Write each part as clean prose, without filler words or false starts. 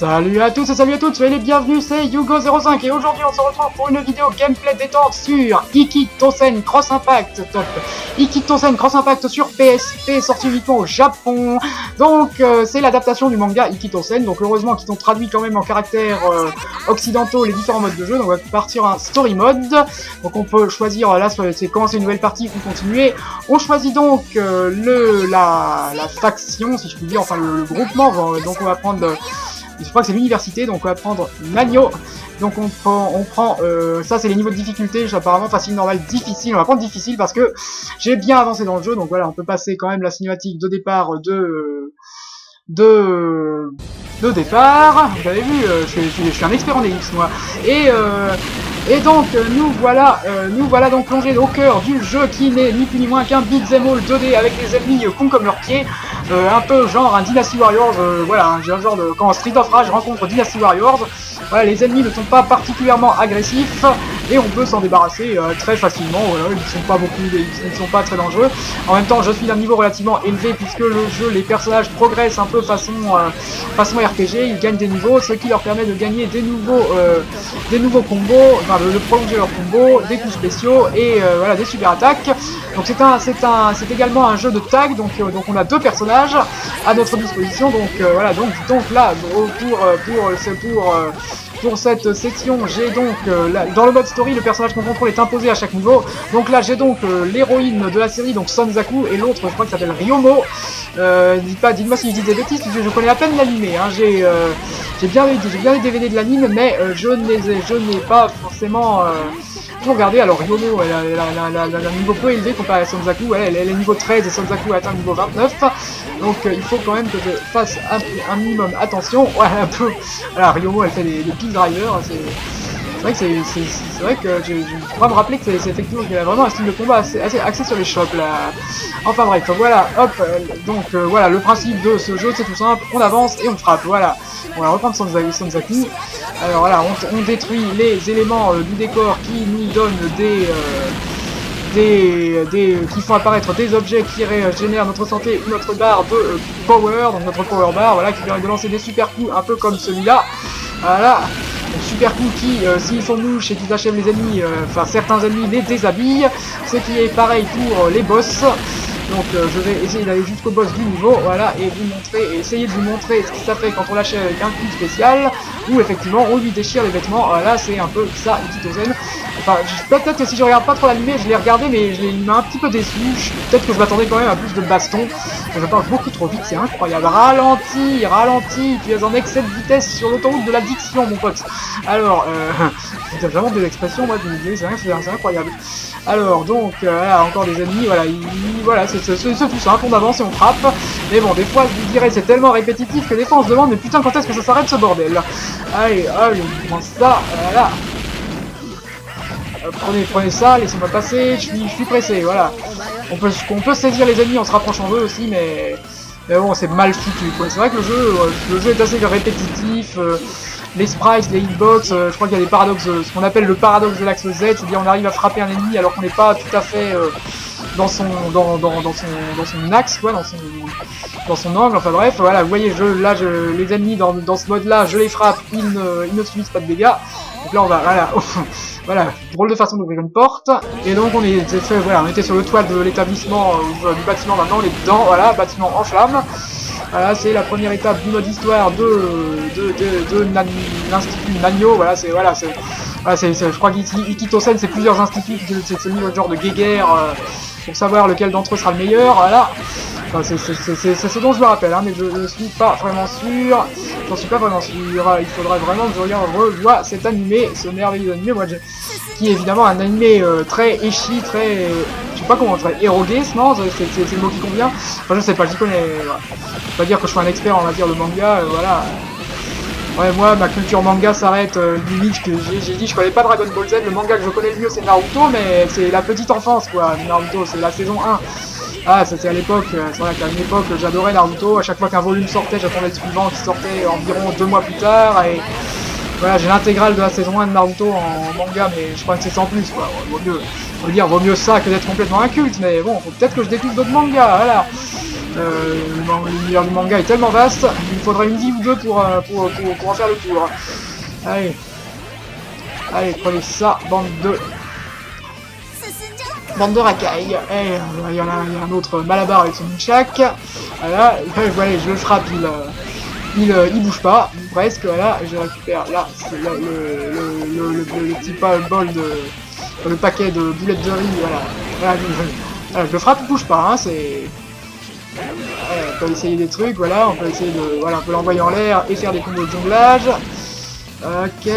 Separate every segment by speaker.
Speaker 1: Salut à tous et salut à toutes, soyez les bienvenus, c'est Yugo05 et aujourd'hui on se retrouve pour une vidéo gameplay détente sur Ikki Tousen Cross Impact. Top. Ikki Tousen Cross Impact sur PSP, sorti uniquement au Japon. Donc c'est l'adaptation du manga Ikki Tousen, donc heureusement qu'ils ont traduit quand même en caractères occidentaux les différents modes de jeu. Donc on va partir un story mode, donc on peut choisir là c'est commencer une nouvelle partie ou continuer. On choisit donc la faction si je puis dire, enfin le groupement, donc on va prendre... je crois que c'est l'université, donc on va prendre Magno. Donc on prend ça c'est les niveaux de difficulté, apparemment facile, normal, difficile. On va prendre difficile parce que j'ai bien avancé dans le jeu, donc voilà, on peut passer quand même la cinématique de départ de départ. Vous avez vu, je suis un expert en EX moi. Et donc nous voilà donc plongés au cœur du jeu qui n'est ni plus ni moins qu'un beat'em all 2D avec des ennemis cons comme leurs pieds, un peu genre un Dynasty Warriors, voilà, un genre de quand Street of Rage rencontre Dynasty Warriors. Voilà, les ennemis ne sont pas particulièrement agressifs et on peut s'en débarrasser très facilement. Voilà, ils ne sont pas très dangereux. En même temps, je suis d'un niveau relativement élevé puisque le jeu, les personnages progressent un peu façon RPG, ils gagnent des niveaux, ce qui leur permet de gagner des nouveaux combos, enfin de prolonger leurs combos, des coups spéciaux et voilà, des super attaques. Donc c'est également un jeu de tag, donc on a deux personnages à notre disposition. Donc voilà, donc là pour cette section, j'ai donc dans le mode story, le personnage qu'on contrôle est imposé à chaque niveau. Donc là, j'ai donc l'héroïne de la série, donc Sonzaku, et l'autre, je crois qu'il s'appelle Ryomo. Dites-moi si je dis des bêtises, je connais à peine l'animé. Hein. J'ai bien les DVD de l'anime, mais je n'ai pas forcément tout regardé. Alors Ryomo, elle a un niveau peu élevé comparé à Sonzaku. Elle est niveau 13 et Sonzaku a atteint niveau 29. Donc il faut quand même que je fasse un minimum attention. Voilà, un peu. Voilà, Ryomo, elle fait des pile drivers. C'est vrai que je pourrais me rappeler que c'est effectivement qu'il a vraiment un style de combat assez axé sur les chocs là. Enfin bref, voilà, hop, donc voilà, le principe de ce jeu c'est tout simple, on avance et on frappe, voilà. On va reprendre Sonzaku. Alors voilà, on détruit les éléments du décor qui nous donnent qui font apparaître des objets qui génèrent notre santé ou notre barre de power, donc notre power bar, voilà, qui permet de lancer des super coups un peu comme celui-là. Voilà, donc super coups qui, s'ils sont mouches et qu'ils achèvent les ennemis, enfin certains ennemis les déshabillent, ce qui est pareil pour les boss. Donc je vais essayer d'aller jusqu'au boss du niveau, voilà, et essayer de vous montrer ce que ça fait quand on l'achève avec un coup spécial, où effectivement on lui déchire les vêtements. Voilà, c'est un peu ça, Ikki Tousen. Enfin, peut-être que si je regarde pas trop l'animé, je l'ai regardé, mais il m'a un petit peu déçu. Peut-être que je m'attendais quand même à plus de baston. Je parle beaucoup trop vite, c'est incroyable. Ralenti, tu es en excès de vitesse sur l'autoroute de l'addiction, mon pote. Alors, j'ai vraiment des expressions, moi, c'est incroyable. Alors, donc, là, encore des ennemis, voilà, c'est tout simple, on avance et on frappe. Mais bon, des fois, je vous dirais, c'est tellement répétitif que des fois, on se demande, mais putain, quand est-ce que ça s'arrête ce bordel? Allez, on prend ça, voilà. Prenez ça, laissez-moi passer, je suis pressé, voilà. On peut saisir les ennemis en se rapprochant d'eux aussi, mais bon, c'est mal foutu, quoi. C'est vrai que le jeu est assez répétitif, les sprites, les hitbox, je crois qu'il y a des paradoxes, ce qu'on appelle le paradoxe de l'axe Z, c'est-à-dire on arrive à frapper un ennemi alors qu'on n'est pas tout à fait dans son axe, quoi, dans son angle, enfin bref, voilà, vous voyez, les ennemis dans ce mode-là, je les frappe, ils ne subissent pas de dégâts. Donc là on va, voilà, voilà, drôle de façon d'ouvrir une porte, et donc on était sur le toit de l'établissement, du bâtiment, maintenant on est dedans, voilà, bâtiment en flammes. Voilà, c'est la première étape du mode histoire de l'Institut Magno, voilà, je crois qu'Ikki Tousen c'est plusieurs instituts, c'est ce genre de guéguerre, pour savoir lequel d'entre eux sera le meilleur, voilà. Enfin, c'est ce dont je me rappelle, hein, mais je suis pas vraiment sûr. J'en suis pas vraiment sûr. Il faudrait vraiment que je revoie cet animé, ce merveilleux animé, qui est évidemment un animé très ecchi, très, je sais pas comment, très érogué, non, c'est le mot qui convient. Enfin, je sais pas, j'y connais. Voilà. Je vais pas dire que je suis un expert en matière de manga, voilà. Ouais, moi, ma culture manga s'arrête limite, j'ai dit, je connais pas Dragon Ball Z, le manga que je connais le mieux c'est Naruto, mais c'est la petite enfance, quoi. Naruto, c'est la saison 1. Ah, c'était à l'époque, c'est vrai qu'à une époque j'adorais Naruto, à chaque fois qu'un volume sortait, j'attendais le suivant qui sortait environ 2 mois plus tard, et voilà, j'ai l'intégrale de la saison 1 de Naruto en manga, mais je crois que c'est sans plus, quoi. Vaut mieux ça que d'être complètement inculte, mais bon, faut peut-être que je découvre d'autres mangas, voilà. L'univers du manga est tellement vaste, il me faudrait une vie ou deux pour en faire le tour. Allez. Allez, prenez ça, bande de racailles. Et il y en a un autre Malabar avec son nunchak. Voilà, je le frappe, il bouge pas, presque. Voilà, je récupère là le petit bol le paquet de boulettes de riz. Voilà, je le frappe, il bouge pas. Hein, c'est on peut essayer des trucs. Voilà, on peut essayer de, voilà, on peut l'envoyer en l'air et faire des combos de jonglage. Ok.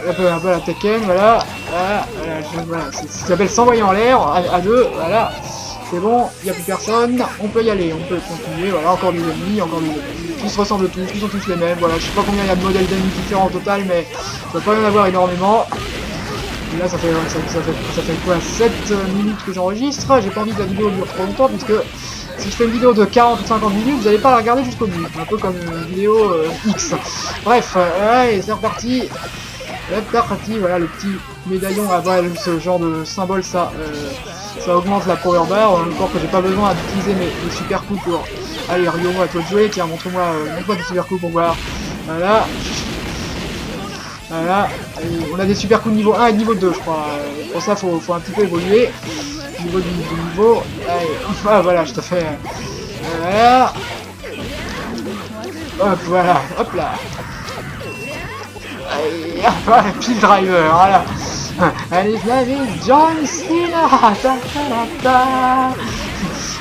Speaker 1: Un peu la Tekken, voilà. Voilà, ça s'appelle s'envoyer en l'air à deux, voilà. C'est bon, il n'y a plus personne, on peut y aller, on peut continuer, voilà, encore des ennemis, qui se ressemblent tous, qui sont tous les mêmes, voilà, je sais pas combien il y a de modèles d'ennemis différents au total, mais ça va pas y en avoir énormément. Et là, ça fait quoi, 7 minutes que j'enregistre, j'ai pas envie que la vidéo dure trop longtemps, puisque si je fais une vidéo de 40 ou 50 minutes, vous n'allez pas la regarder jusqu'au bout, un peu comme une vidéo X. Bref, allez, c'est reparti. Voilà, le petit médaillon, ce genre de symbole, ça augmente la power bar, encore que j'ai pas besoin d'utiliser mes super coups pour... Allez, Ryomo, à toi de jouer, tiens, montre-moi des super coups pour voir. Voilà. Voilà. Allez, on a des super coups de niveau 1 et de niveau 2, je crois. Pour ça, faut un petit peu évoluer. Niveau du niveau. Allez, ah, voilà, je te fais... voilà. Hop, voilà, hop là. Allez, voilà, pile driver, voilà. Allez, John Cena.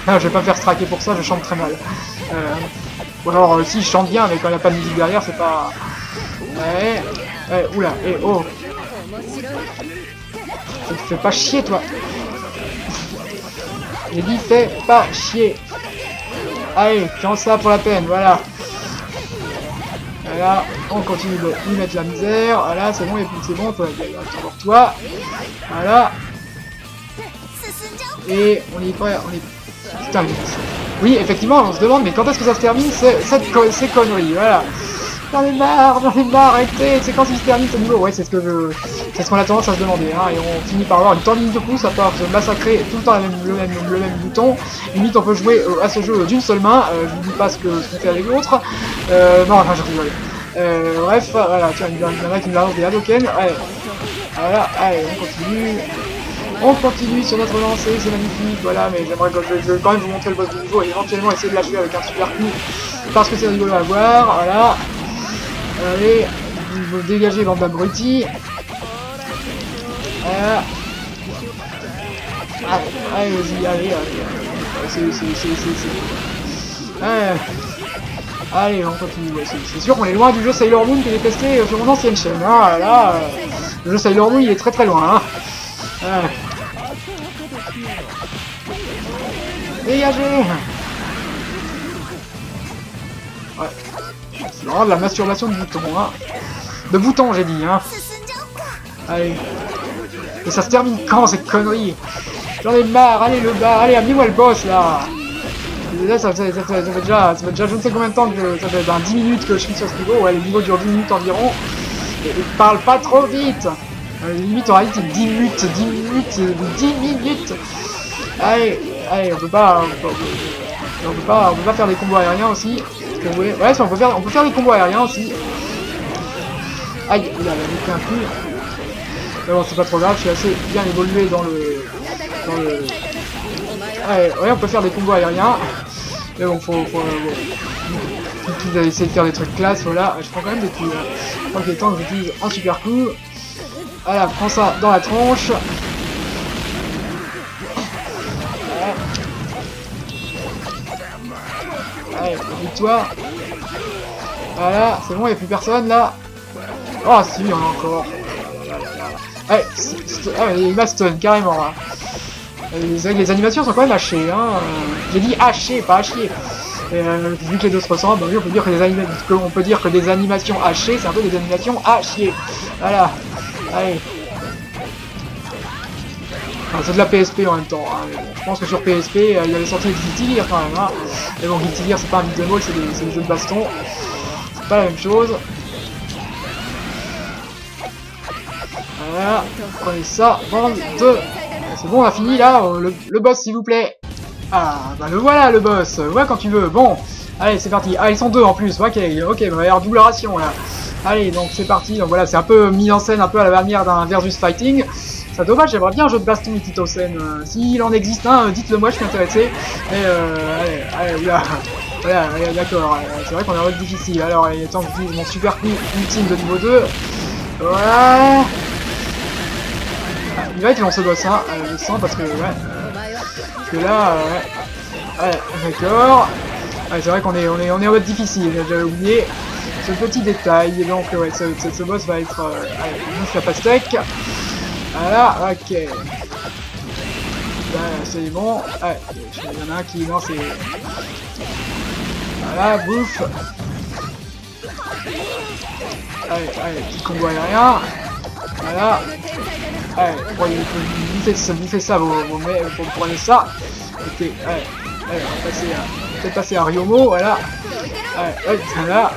Speaker 1: Non, je vais pas me faire straquer pour ça, je chante très mal. Ou alors, si je chante bien, mais quand il n'y a pas de musique derrière, c'est pas... oula, oh. Fais pas chier, toi. J'ai dit, fais pas chier. Allez, tiens ça pour la peine, voilà. Voilà, on continue de lui mettre la misère. Voilà, c'est bon, c'est bon, toi, toi. Voilà. Et on est prêt, putain, oui, effectivement, on se demande, mais quand est-ce que ça se termine, ces conneries, voilà. J'en ai marre, arrêtez, c'est quand il se termine ce niveau. Ouais, c'est ce qu'on a tendance à se demander, hein, et on finit par avoir une tendine de pouce, à part se massacrer tout le temps le même bouton. Limite, on peut jouer à ce jeu d'une seule main, je vous dis pas ce qu'on fait avec l'autre. Non, je rigole. Bref, voilà, tiens, il y en a qui me lance des Hadoken, ouais. Voilà, allez, on continue sur notre lancée, c'est magnifique, voilà, mais j'aimerais je vais quand même vous montrer le boss du niveau et éventuellement essayer de l'achever avec un super coup, parce que c'est rigolo à voir, voilà. Allez, vous dégagez, bande d'abrutis. Voilà. Allez, vas-y, allez. Allez, on continue. C'est sûr qu'on est loin du jeu Sailor Moon que j'ai testé sur mon ancienne chaîne. Hein. Là, le jeu Sailor Moon, il est très loin. Hein. Dégagez. Ouais. C'est vraiment de la masturbation de boutons, hein. De boutons, j'ai dit, hein. Allez. Et ça se termine quand, cette connerie? J'en ai marre, allez le bas, allez, amenez-moi le boss, là. Là, ça fait déjà je ne sais combien de temps que ça fait 10 minutes que je suis sur ce niveau. Ouais, le niveau dure 10 minutes environ. Et parle pas trop vite. Limite, en réalité, 10 minutes. Allez, on peut pas faire des combos aériens aussi. Ouais, on peut faire des combos aériens aussi. Aïe, il a mis un coup. Mais bon, c'est pas trop grave, je suis assez bien évolué dans le... Ouais, on peut faire des combos aériens. Mais bon, faut essayer de faire des trucs classe, voilà. Je prends quand même des coups. Je crois qu'il est temps que j'utilise un super coup. Voilà, prends ça dans la tronche. Allez, évite-toi. Voilà, c'est bon, il n'y a plus personne là. Oh, si, il y en a encore. Allez, il m'a stun carrément là. Les animations sont quand même hachées, hein. J'ai dit hachées, pas hachier. Vu que les deux se ressemblent, on peut dire que des animations hachées, c'est un peu des animations à chier. Voilà. Allez. Enfin, c'est de la PSP en même temps. Hein. Bon, je pense que sur PSP, il y avait sorti Guilty Gear quand même. Hein. Mais bon, Guilty Gear, c'est pas un beat'em all, c'est des jeux de baston. C'est pas la même chose. Voilà. Prenez ça. Bande de... C'est bon, on a fini là. Le boss, s'il vous plaît. Ah, bah le voilà le boss, ouais quand tu veux, bon, allez c'est parti, ah ils sont deux en plus, ok, ok, bah, il va y avoir double ration là. Allez, donc c'est parti, donc voilà, c'est un peu mis en scène, un peu à la manière d'un versus fighting. C'est dommage, j'aimerais bien un jeu de baston Ikitosen, s'il en existe un, dites-le moi, je suis intéressé. Et allez, là, voilà, d'accord, c'est vrai qu'on est en mode difficile, alors il est temps que j'utilise mon super coup ultime de niveau 2. Voilà. Ah, il va être long ce boss, hein, je sens parce que, ouais. Parce que là, ouais, d'accord. Ouais, c'est vrai qu'on est en mode difficile, j'avais oublié ce petit détail. Donc, ouais, ce boss va être. Allez, bouffe la pastèque. Voilà, ok. Là, c'est bon. Ouais, il y en a un qui. Non, c'est. Voilà, bouffe. Allez, petit combo aérien. Voilà. Allez, vous faites ça, vous prenez ça. Ok, allez, on va peut-être passer à Ryomo, voilà. Allez, voilà.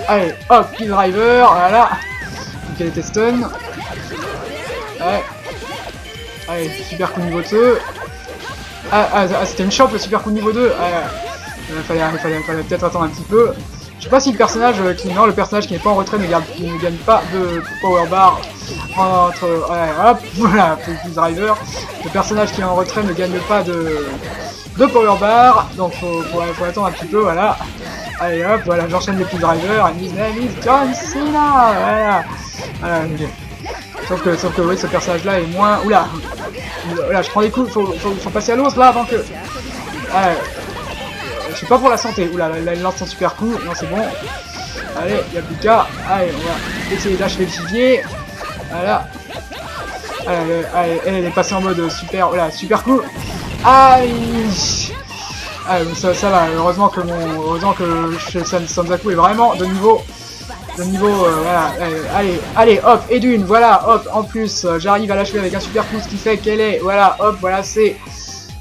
Speaker 1: Allez, hop, kill driver, voilà. Donc elle était stun. Allez, super coup niveau 2. C'était une chope le super coup niveau 2. Il fallait peut-être attendre un petit peu. Je sais pas si le personnage le personnage qui n'est pas en retrait ne gagne pas de power bar entre hop, voilà, kill driver. Le personnage qui est en retrait ne gagne pas de power bar, donc faut attendre un petit peu, voilà. Allez hop, voilà, j'enchaîne les kill drivers, and his name is John Cena, voilà. Sauf que oui, ce personnage là est moins. Oula, je prends des coups, faut passer à l'os là avant que. Je suis pas pour la santé. Oula, là il lance son super coup. Non, c'est bon. Allez, y'a plus qu'à. Allez, on va essayer d'achever le gibier. Voilà. Allez, elle est passée en mode super. Voilà, super coup. Allez. Ça va. Heureusement que Sanzaku est vraiment de niveau. Voilà, allez, hop, et d'une, voilà, hop, en plus, j'arrive à l'achever avec un super coup, ce qui fait qu'elle est, voilà, hop, voilà, ses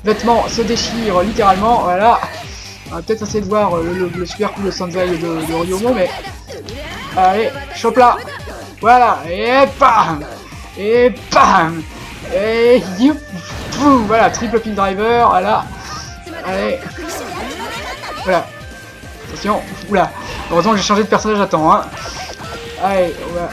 Speaker 1: vêtements se déchirent littéralement, voilà. On va peut-être essayer de voir le super coup de Sanzai de Ryomo, mais... Allez, chope là. Voilà, et bam. Et bam. Et youp. Voilà, triple pin driver, voilà. Allez. Voilà. Attention, oula. Heureusement que j'ai changé de personnage à temps, hein. Allez, voilà.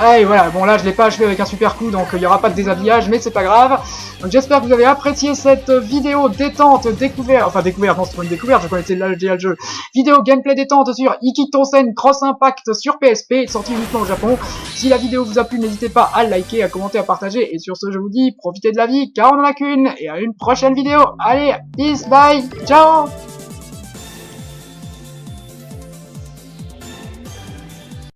Speaker 1: Allez, voilà, bon là je l'ai pas achevé avec un super coup, donc il n'y aura pas de déshabillage, mais c'est pas grave. Donc j'espère que vous avez apprécié cette vidéo détente, découverte, non c'est pas une découverte, je connaissais déjà le jeu. Vidéo gameplay détente sur Ikitosen Cross Impact sur PSP, sorti uniquement au Japon. Si la vidéo vous a plu, n'hésitez pas à liker, à commenter, à partager, et sur ce je vous dis, profitez de la vie, car on en a qu'une, et à une prochaine vidéo. Allez, peace, bye, ciao.